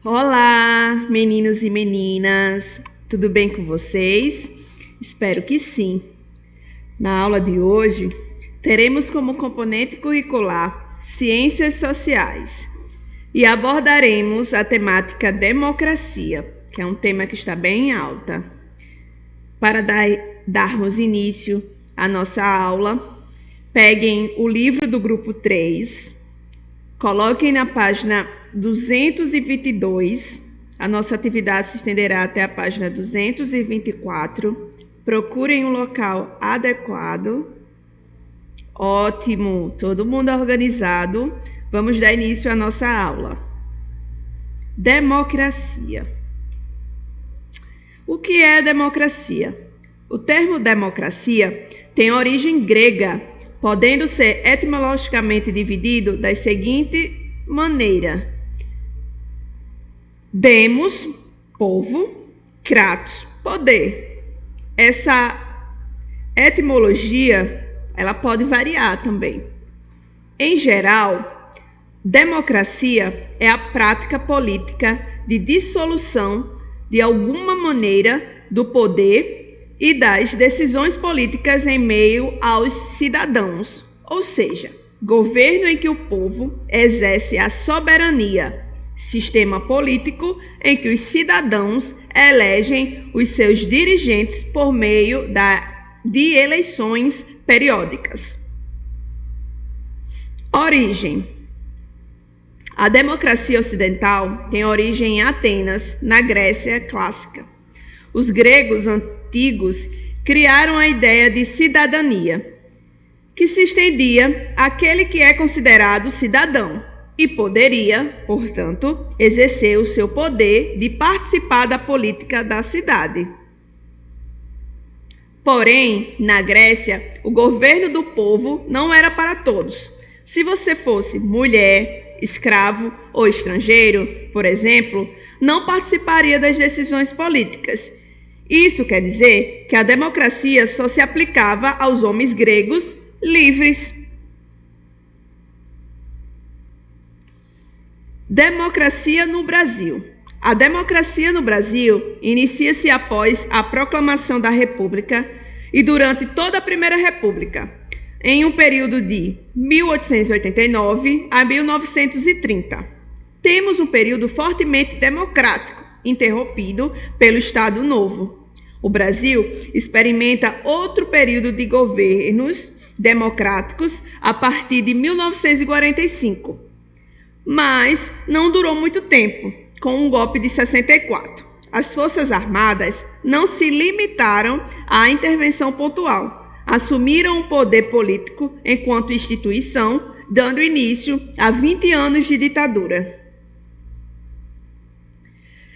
Olá, meninos e meninas, tudo bem com vocês? Espero que sim. Na aula de hoje, teremos como componente curricular Ciências Sociais e abordaremos a temática democracia, que é um tema que está bem em alta. Para darmos início à nossa aula, peguem o livro do grupo 3, coloquem na página 222, a nossa atividade se estenderá até a página 224. Procurem um local adequado. Ótimo, todo mundo organizado. Vamos dar início à nossa aula. Democracia. O que é democracia? O termo democracia tem origem grega, podendo ser etimologicamente dividido da seguinte maneira: demos, povo, kratos, poder. Essa etimologia, ela pode variar também. Em geral, democracia é a prática política de dissolução, de alguma maneira, do poder e das decisões políticas em meio aos cidadãos, ou seja, governo em que o povo exerce a soberania, sistema político em que os cidadãos elegem os seus dirigentes por meio de eleições periódicas. Origem. A democracia ocidental tem origem em Atenas, na Grécia clássica. Os gregos antigos criaram a ideia de cidadania, que se estendia àquele que é considerado cidadão e poderia, portanto, exercer o seu poder de participar da política da cidade. Porém, na Grécia, o governo do povo não era para todos. Se você fosse mulher, escravo ou estrangeiro, por exemplo, não participaria das decisões políticas. Isso quer dizer que a democracia só se aplicava aos homens gregos livres. Democracia no Brasil. A democracia no Brasil inicia-se após a proclamação da República e durante toda a Primeira República, em um período de 1889 a 1930. Temos um período fortemente democrático, interrompido pelo Estado Novo. O Brasil experimenta outro período de governos democráticos a partir de 1945. Mas não durou muito tempo, com um golpe de 64. As Forças Armadas não se limitaram à intervenção pontual, assumiram o poder político enquanto instituição, dando início a 20 anos de ditadura.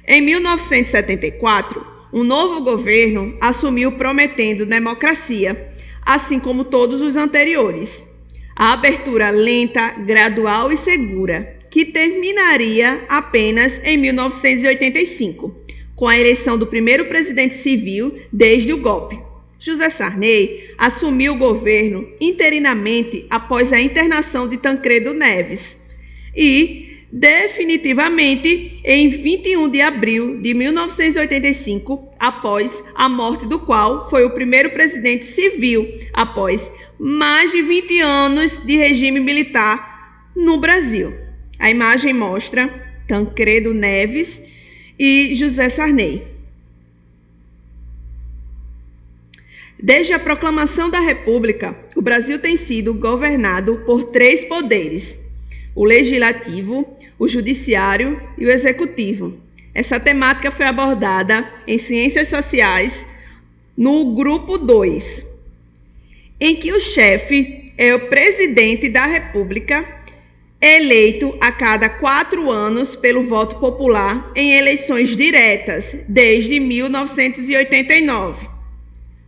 Em 1974, um novo governo assumiu prometendo democracia, assim como todos os anteriores. A abertura lenta, gradual e segura, que terminaria apenas em 1985, com a eleição do primeiro presidente civil desde o golpe. José Sarney assumiu o governo interinamente após a internação de Tancredo Neves e, definitivamente, em 21 de abril de 1985, após a morte do qual foi o primeiro presidente civil após mais de 20 anos de regime militar no Brasil. A imagem mostra Tancredo Neves e José Sarney. Desde a proclamação da República, o Brasil tem sido governado por 3 poderes: o Legislativo, o Judiciário e o Executivo. Essa temática foi abordada em Ciências Sociais no grupo 2, em que o chefe é o presidente da República, eleito a cada 4 anos pelo voto popular em eleições diretas desde 1989.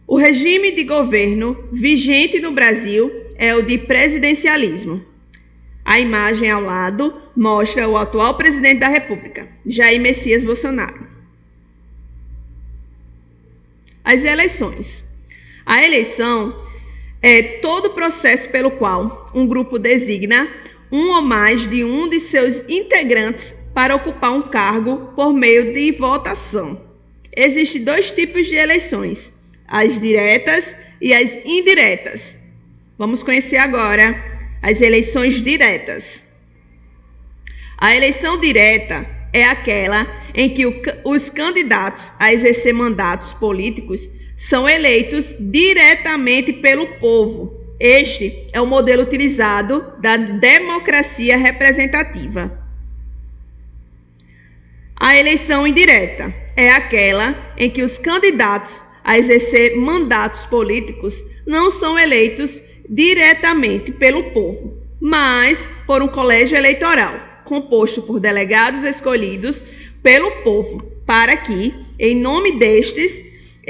O regime de governo vigente no Brasil é o de presidencialismo. A imagem ao lado mostra o atual presidente da República, Jair Messias Bolsonaro. As eleições. A eleição é todo o processo pelo qual um grupo designa um ou mais de um de seus integrantes para ocupar um cargo por meio de votação. Existem dois tipos de eleições, as diretas e as indiretas. Vamos conhecer agora as eleições diretas. A eleição direta é aquela em que os candidatos a exercer mandatos políticos são eleitos diretamente pelo povo. Este é o modelo utilizado da democracia representativa. A eleição indireta é aquela em que os candidatos a exercer mandatos políticos não são eleitos diretamente pelo povo, mas por um colégio eleitoral, composto por delegados escolhidos pelo povo, para que, em nome destes,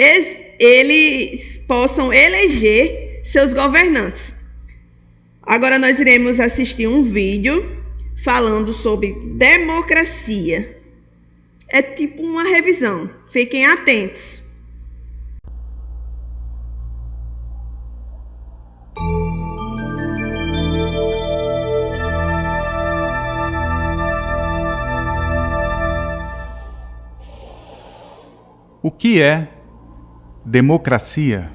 eles possam eleger seus governantes. Agora nós iremos assistir um vídeo falando sobre democracia. É tipo uma revisão. Fiquem atentos. O que é democracia?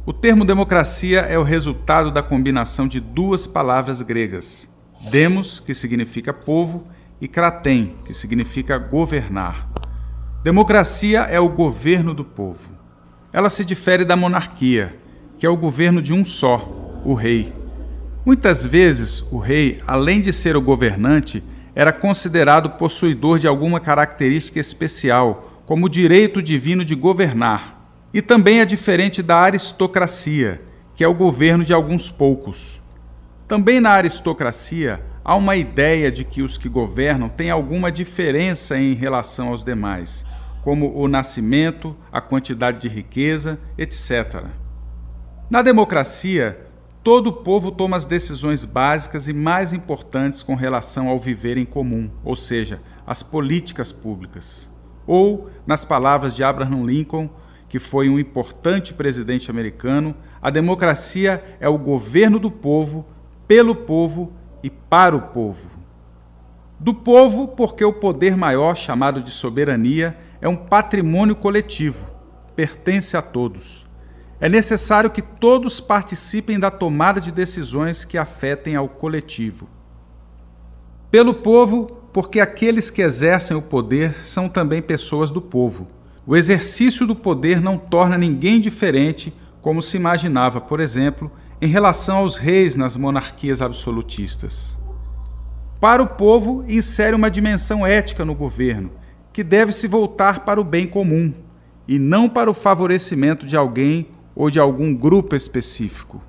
O termo democracia é o resultado da combinação de duas palavras gregas, demos, que significa povo, e kraten, que significa governar. Democracia é o governo do povo. Ela se difere da monarquia, que é o governo de um só, o rei. Muitas vezes, o rei, além de ser o governante, era considerado possuidor de alguma característica especial, como o direito divino de governar. E também é diferente da aristocracia, que é o governo de alguns poucos. Também na aristocracia, há uma ideia de que os que governam têm alguma diferença em relação aos demais, como o nascimento, a quantidade de riqueza, etc. Na democracia, todo o povo toma as decisões básicas e mais importantes com relação ao viver em comum, ou seja, as políticas públicas. Ou, nas palavras de Abraham Lincoln, que foi um importante presidente americano, a democracia é o governo do povo, pelo povo e para o povo. Do povo, porque o poder maior, chamado de soberania, é um patrimônio coletivo, pertence a todos. É necessário que todos participem da tomada de decisões que afetem ao coletivo. Pelo povo, porque aqueles que exercem o poder são também pessoas do povo. O exercício do poder não torna ninguém diferente, como se imaginava, por exemplo, em relação aos reis nas monarquias absolutistas. Para o povo, insere uma dimensão ética no governo, que deve se voltar para o bem comum, e não para o favorecimento de alguém ou de algum grupo específico.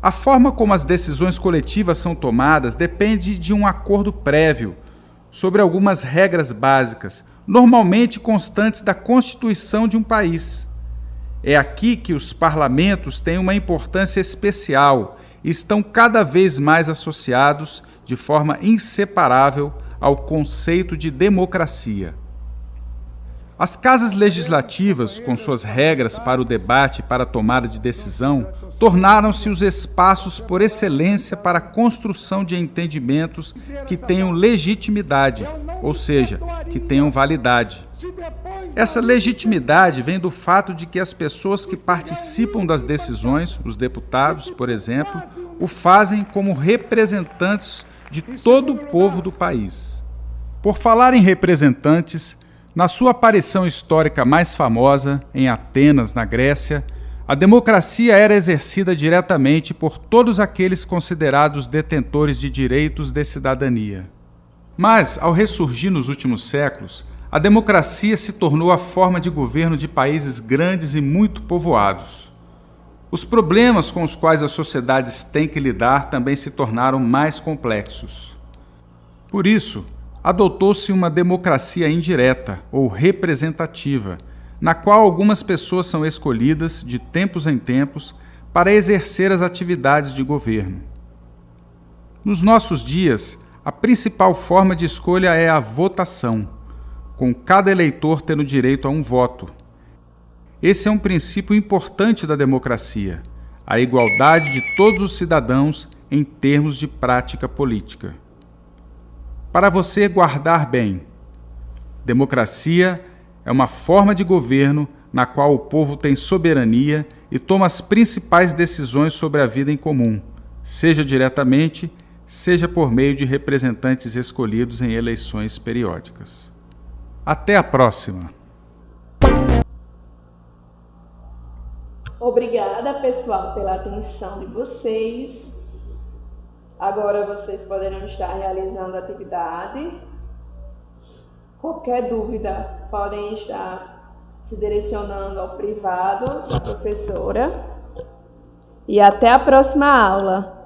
A forma como as decisões coletivas são tomadas depende de um acordo prévio sobre algumas regras básicas, normalmente constantes da Constituição de um país. É aqui que os parlamentos têm uma importância especial e estão cada vez mais associados de forma inseparável ao conceito de democracia. As casas legislativas, com suas regras para o debate e para a tomada de decisão, tornaram-se os espaços por excelência para a construção de entendimentos que tenham legitimidade, ou seja, que tenham validade. Essa legitimidade vem do fato de que as pessoas que participam das decisões, os deputados, por exemplo, o fazem como representantes de todo o povo do país. Por falar em representantes, na sua aparição histórica mais famosa, em Atenas, na Grécia, a democracia era exercida diretamente por todos aqueles considerados detentores de direitos de cidadania. Mas, ao ressurgir nos últimos séculos, a democracia se tornou a forma de governo de países grandes e muito povoados. Os problemas com os quais as sociedades têm que lidar também se tornaram mais complexos. Por isso, adotou-se uma democracia indireta ou representativa, na qual algumas pessoas são escolhidas, de tempos em tempos, para exercer as atividades de governo. Nos nossos dias, a principal forma de escolha é a votação, com cada eleitor tendo direito a um voto. Esse é um princípio importante da democracia, a igualdade de todos os cidadãos em termos de prática política. Para você guardar bem. Democracia é uma forma de governo na qual o povo tem soberania e toma as principais decisões sobre a vida em comum, seja diretamente, seja por meio de representantes escolhidos em eleições periódicas. Até a próxima! Obrigada, pessoal, pela atenção de vocês. Agora vocês poderão estar realizando a atividade. Qualquer dúvida, podem estar se direcionando ao privado da professora. E até a próxima aula.